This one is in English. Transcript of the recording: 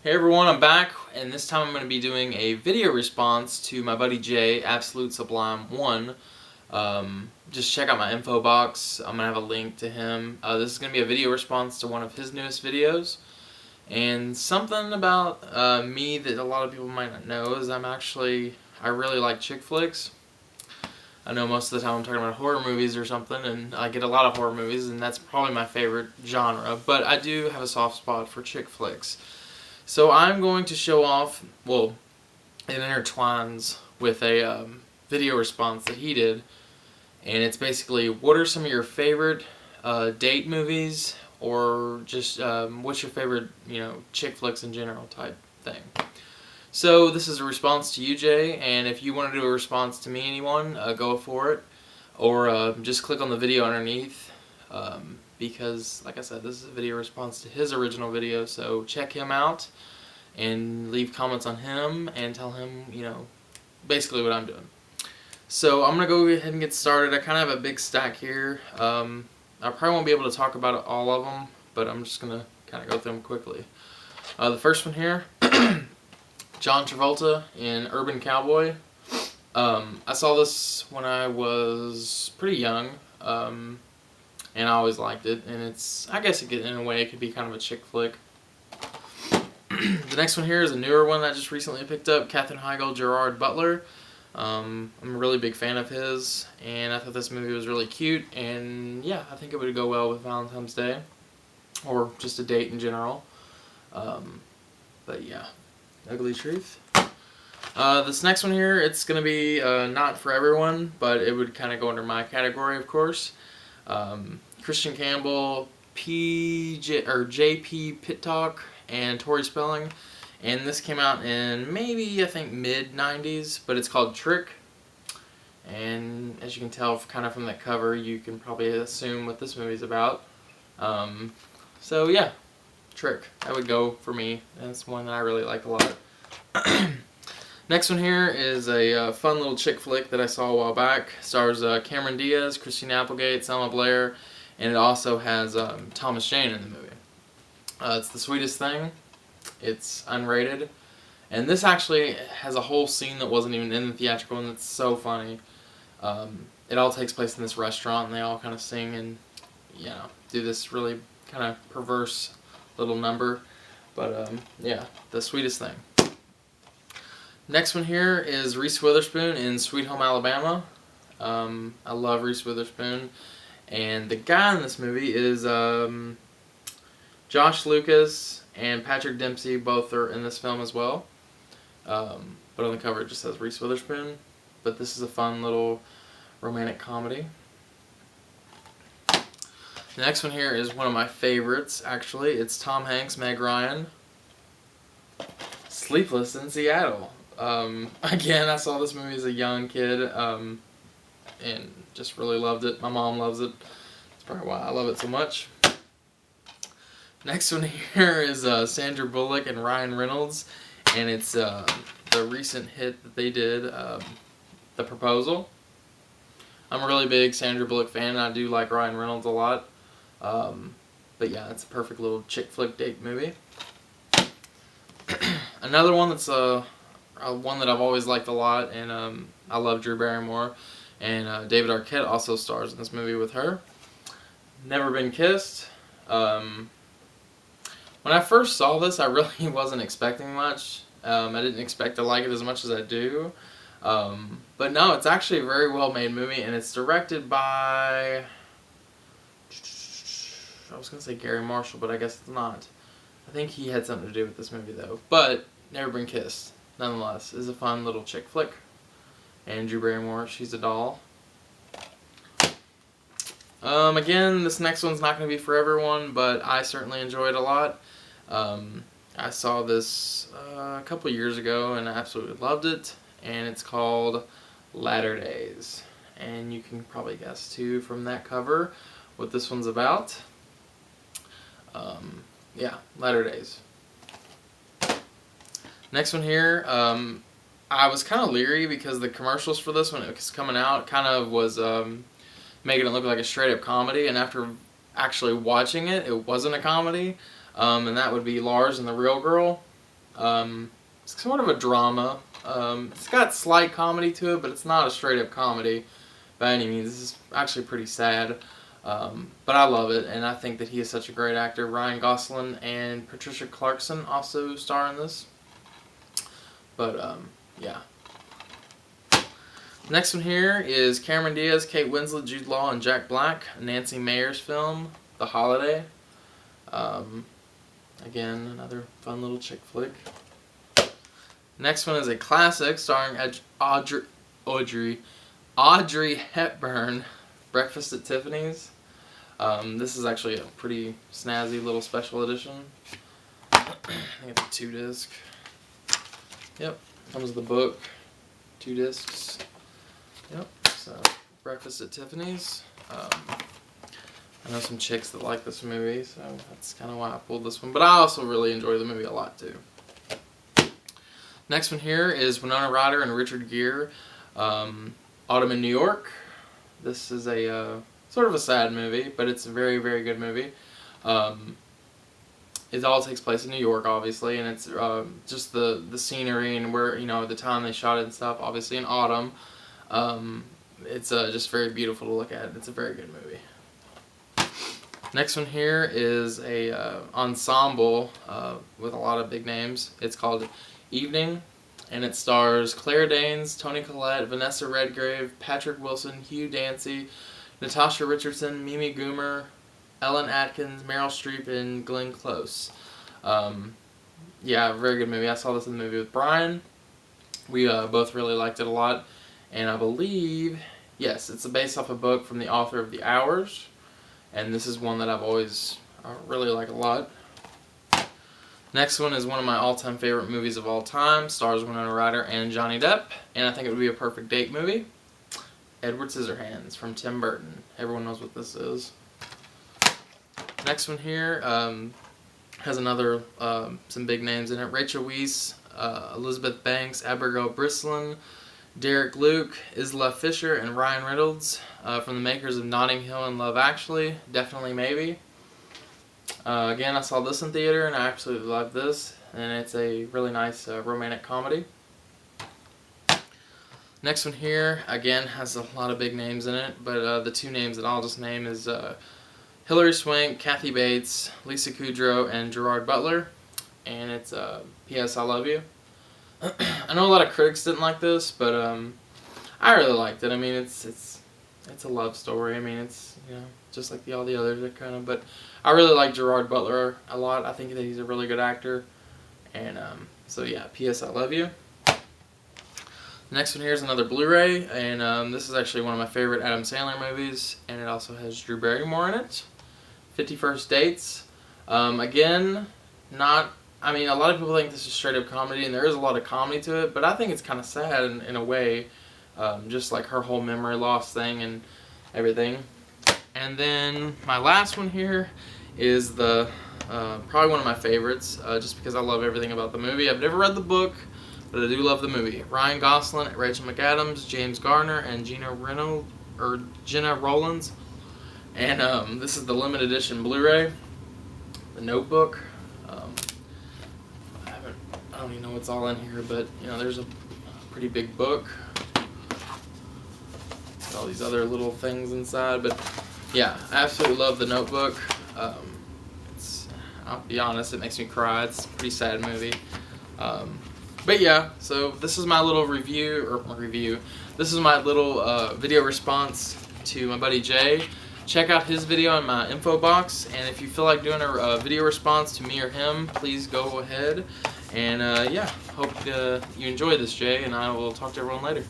Hey everyone, I'm back, and this time I'm going to be doing a video response to my buddy Jay, Absolutsublime1. Just check out my info box. I'm going to have a link to him. This is going to be a video response to one of his newest videos. And something about me that a lot of people might not know is I really like chick flicks. I know most of the time I'm talking about horror movies or something, and I get a lot of horror movies, and that's probably my favorite genre. But I do have a soft spot for chick flicks. So I'm going to show off, well, it intertwines with a video response that he did, and it's basically what are some of your favorite date movies, or just what's your favorite, chick flicks in general type thing. So this is a response to you, Jay, and if you want to do a response to me, anyone, go for it, or just click on the video underneath. Because, like I said, this is a video response to his original video, so check him out and leave comments on him and tell him, basically what I'm doing. So I'm going to go ahead and get started. I kind of have a big stack here. I probably won't be able to talk about all of them, but I'm just going to kind of go through them quickly. The first one here, John Travolta in Urban Cowboy. I saw this when I was pretty young. And I always liked it, and I guess in a way it could be kind of a chick flick. The next one here is a newer one that I just recently picked up, Katherine Heigl, Gerard Butler. I'm a really big fan of his, and I thought this movie was really cute, and yeah, I think it would go well with Valentine's Day, or just a date in general. But yeah, Ugly Truth. This next one here, it's going to be not for everyone, but it would kind of go under my category, of course. Christian Campbell, J.P. Pittock, and Tori Spelling, and this came out in maybe, I think, mid-90s, but it's called Trick, and as you can tell kind of from that cover, you can probably assume what this movie's about. So yeah, Trick, that would go for me. That's one that I really like a lot. Next one here is a fun little chick flick that I saw a while back. Stars Cameron Diaz, Christina Applegate, Selma Blair, and it also has Thomas Jane in the movie. It's The Sweetest Thing. It's unrated. And this actually has a whole scene that wasn't even in the theatrical, and it's so funny. It all takes place in this restaurant, and they all kind of sing and, do this really kind of perverse little number. But, yeah, The Sweetest Thing. Next one here is Reese Witherspoon in Sweet Home Alabama. I love Reese Witherspoon. And the guy in this movie is Josh Lucas and Patrick Dempsey. Both are in this film as well. But on the cover it just says Reese Witherspoon. But this is a fun little romantic comedy. The next one here is one of my favorites, actually. It's Tom Hanks, Meg Ryan. Sleepless in Seattle. Again, I saw this movie as a young kid, and just really loved it. My mom loves it. That's probably why I love it so much. Next one here is Sandra Bullock and Ryan Reynolds, and it's the recent hit that they did, The Proposal. I'm a really big Sandra Bullock fan, and I do like Ryan Reynolds a lot. But yeah, it's a perfect little chick flick date movie. Another one that's one that I've always liked a lot, and I love Drew Barrymore, and David Arquette also stars in this movie with her. Never Been Kissed. When I first saw this, I really wasn't expecting much. I didn't expect to like it as much as I do. But no, it's actually a very well made movie, and it's directed by, I was going to say Gary Marshall, but I guess it's not. I think he had something to do with this movie though. But Never Been Kissed, nonetheless, is a fun little chick flick. And Drew Barrymore, she's a doll. Again, this next one's not going to be for everyone, but I certainly enjoyed it a lot. I saw this a couple years ago, and I absolutely loved it. And it's called Latter Days. And you can probably guess, too, from that cover what this one's about. Yeah, Latter Days. Next one here, I was kind of leery because the commercials for this one, it was coming out, kind of was making it look like a straight up comedy, and after actually watching it, it wasn't a comedy, and that would be Lars and the Real Girl. It's sort of a drama. It's got slight comedy to it, but it's not a straight up comedy by any means. This is actually pretty sad. But I love it, and I think that he is such a great actor. Ryan Gosling and Patricia Clarkson also star in this. But, yeah. Next one here is Cameron Diaz, Kate Winslet, Jude Law, and Jack Black, Nancy Meyers film, The Holiday. Again, another fun little chick flick. Next one is a classic starring Audrey Hepburn, Breakfast at Tiffany's. This is actually a pretty snazzy little special edition. I think it's a 2-disc. Yep, comes with the book, 2 discs. Yep, so Breakfast at Tiffany's. I know some chicks that like this movie, so that's kind of why I pulled this one. But I also really enjoy the movie a lot too. Next one here is Winona Ryder and Richard Gere, Autumn in New York. This is a sort of a sad movie, but it's a very, very good movie. It all takes place in New York, obviously, and it's just the scenery and where, you know, the time they shot it and stuff. Obviously, in autumn, it's just very beautiful to look at. It's a very good movie. Next one here is a ensemble with a lot of big names. It's called Evening, and it stars Claire Danes, Toni Collette, Vanessa Redgrave, Patrick Wilson, Hugh Dancy, Natasha Richardson, Mimi Goomer, Ellen Atkins, Meryl Streep, and Glenn Close. Yeah, very good movie. I saw this in the movie with Brian. We both really liked it a lot, and I believe, yes, it's based off a book from the author of The Hours, and this is one that I've always really like a lot. Next one is one of my all-time favorite movies of all time. Stars Winona Ryder and Johnny Depp, and I think it would be a perfect date movie. Edward Scissorhands from Tim Burton. Everyone knows what this is. Next one here has another some big names in it. Rachel Weisz, Elizabeth Banks, Abigail Breslin, Derek Luke, Isla Fisher, and Ryan Reynolds from the makers of Notting Hill and Love Actually. Definitely Maybe. Again, I saw this in theater and I absolutely loved this, and it's a really nice romantic comedy. Next one here, again, has a lot of big names in it, but the 2 names that I'll just name is Hilary Swank, Kathy Bates, Lisa Kudrow, and Gerard Butler, and it's P.S. I Love You. I know a lot of critics didn't like this, but I really liked it. I mean, it's a love story. I mean, it's, you know, just like all the others are kind of, but I really like Gerard Butler a lot. I think that he's a really good actor, and so yeah, P.S. I Love You. Next one here is another Blu-ray, and this is actually one of my favorite Adam Sandler movies, and it also has Drew Barrymore in it. 50 First Dates. Again, I mean, a lot of people think this is straight up comedy, and there is a lot of comedy to it, but I think it's kind of sad in a way, just like her whole memory loss thing and everything. And then my last one here is probably one of my favorites, just because I love everything about the movie. I've never read the book, but I do love the movie. Ryan Gosling, Rachel McAdams, James Garner, and Gina Rowlands. And this is the limited edition Blu-ray, The Notebook. I don't even know what's all in here, but you know, there's a pretty big book. Got all these other little things inside, but yeah, I absolutely love The Notebook. I'll be honest, it makes me cry. It's a pretty sad movie. But yeah, so this is my little this is my little video response to my buddy Jay. Check out his video in my info box, and if you feel like doing a video response to me or him, please go ahead. And yeah, hope you enjoy this, Jay, and I will talk to everyone later.